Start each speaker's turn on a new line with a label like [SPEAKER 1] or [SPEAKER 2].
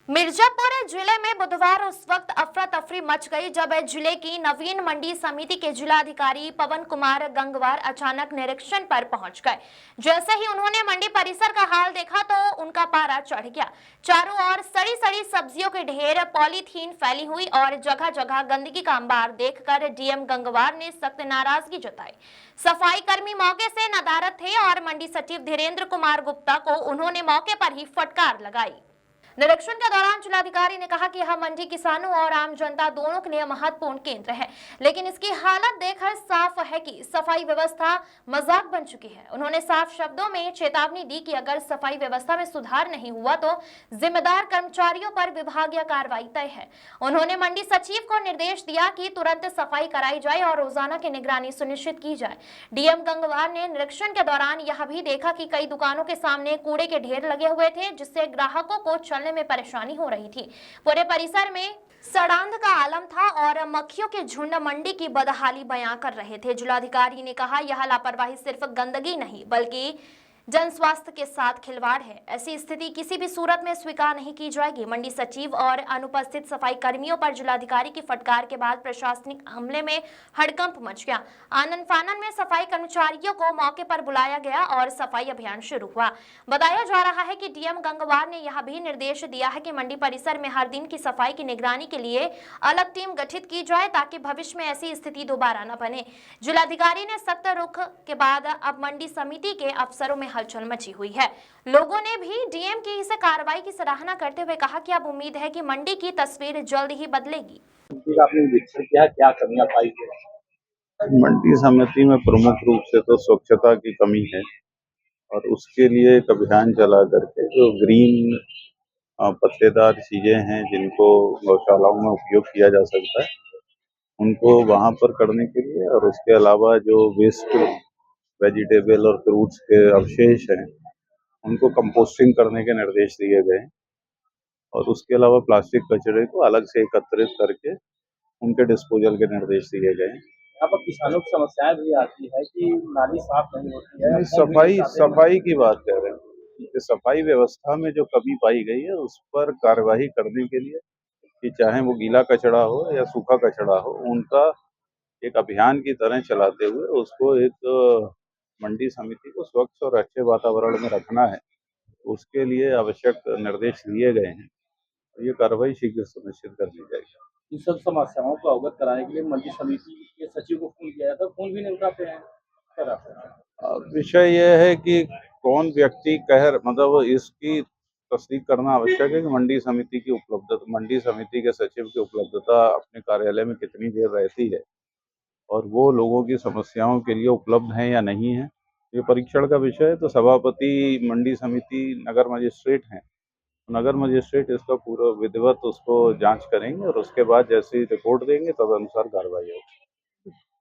[SPEAKER 1] मिर्जापुर जिले में बुधवार उस वक्त अफरा तफरी मच गई जब जिले की नवीन मंडी समिति के जिलाधिकारी पवन कुमार गंगवार अचानक निरीक्षण पर पहुंच गए। जैसे ही उन्होंने मंडी परिसर का हाल देखा तो उनका पारा चढ़ गया। चारों ओर सड़ी सड़ी सब्जियों के ढेर, पॉलीथीन फैली हुई और जगह जगह गंदगी का अंबार देखकर डीएम गंगवार ने सख्त नाराजगी जताई। सफाई कर्मी मौके से नदारद थे और मंडी सचिव धीरेन्द्र कुमार गुप्ता को उन्होंने मौके पर ही फटकार लगाई। निरीक्षण के दौरान जिलाधिकारी ने कहा कि यह मंडी किसानों और आम जनता दोनों के लिए महत्वपूर्ण केंद्र है, लेकिन इसकी हालत देखकर साफ है कि सफाई व्यवस्था मजाक बन चुकी है। उन्होंने साफ शब्दों में चेतावनी दी कि अगर सफाई व्यवस्था में सुधार नहीं हुआ तो जिम्मेदार कर्मचारियों पर विभागीय कार्रवाई तय है। उन्होंने मंडी सचिव को निर्देश दिया कि तुरंत सफाई कराई जाए और रोजाना की निगरानी सुनिश्चित की जाए। डीएम गंगवार ने निरीक्षण के दौरान यह भी देखा कि कई दुकानों के सामने कूड़े के ढेर लगे हुए थे, जिससे ग्राहकों को चलने में परेशानी हो रही थी। पूरे परिसर में सड़ांध का आलम था और मक्खियों के झुंड मंडी की बदहाली बयां कर रहे थे। जिलाधिकारी ने कहा यह लापरवाही सिर्फ गंदगी नहीं बल्कि जन स्वास्थ्य के साथ खिलवाड़ है। ऐसी स्थिति किसी भी सूरत में स्वीकार नहीं की जाएगी। मंडी सचिव और अनुपस्थित सफाई कर्मियों पर जिलाधिकारी की फटकार के बाद प्रशासनिक हमले में हड़कंप मच गया। आनन फानन में सफाई कर्मचारियों को मौके पर बुलाया गया और सफाई अभियान शुरू हुआ। बताया जा रहा है कि डीएम गंगवार ने यह भी निर्देश दिया है कि मंडी परिसर में हर दिन की सफाई की निगरानी के लिए अलग टीम गठित की जाए ताकि भविष्य में ऐसी स्थिति दोबारा न बने। जिलाधिकारी ने सख्त रुख के बाद अब मंडी समिति के अफसरों में हलचल मची हुई है। लोगों ने भी डीएम की इस कार्रवाई की सराहना करते हुए कहा कि अब उम्मीद है कि मंडी की तस्वीर जल्द ही बदलेगी।
[SPEAKER 2] आपने निरीक्षण किया, क्या कमियां पाई है?
[SPEAKER 3] मंडी समिति में प्रमुख रूप से तो स्वच्छता की कमी है और उसके लिए एक अभियान चला करके जो ग्रीन पत्तेदार चीजें हैं जिनको गौशालाओं में उपयोग किया जा सकता है उनको वहां पर करने के लिए, और उसके अलावा जो वेस्ट वेजिटेबल और फ्रूट्स के अवशेष हैं उनको कंपोस्टिंग करने के निर्देश दिए गए हैं और उसके अलावा प्लास्टिक कचरे को अलग से एकत्रित करके उनके डिस्पोजल के निर्देश दिए गए हैं।
[SPEAKER 2] यहाँ पर किसानों की समस्याएं भी आती है कि नाली साफ नहीं होती है।
[SPEAKER 3] सफाई की बात कह रहे हैं कि सफाई व्यवस्था में जो कमी पाई गई है उस पर कार्यवाही करने के लिए कि चाहे वो गीला कचरा हो या सूखा कचरा हो, उनका एक अभियान की तरह चलाते हुए उसको एक मंडी समिति को स्वच्छ और अच्छे वातावरण में रखना है। उसके लिए आवश्यक निर्देश दिए गए हैं और ये कार्रवाई शीघ्र सुनिश्चित कर ली जाएगी।
[SPEAKER 2] इन सब समस्याओं को अवगत कराने के लिए मंडी समिति के सचिव को फोन किया था, फोन भी नहीं उठाते हैं।
[SPEAKER 3] विषय यह है कि कौन व्यक्ति मतलब इसकी तस्दीक करना आवश्यक है कि मंडी समिति की उपलब्धता, मंडी समिति के सचिव की उपलब्धता अपने कार्यालय में कितनी देर रहती है और वो लोगों की समस्याओं के लिए उपलब्ध हैं या नहीं है, ये परीक्षण का विषय है। तो सभापति मंडी समिति नगर मजिस्ट्रेट हैं, नगर मजिस्ट्रेट इसका पूरा विधिवत उसको जांच करेंगे और उसके बाद जैसी रिपोर्ट देंगे तद अनुसार कार्रवाई होगी।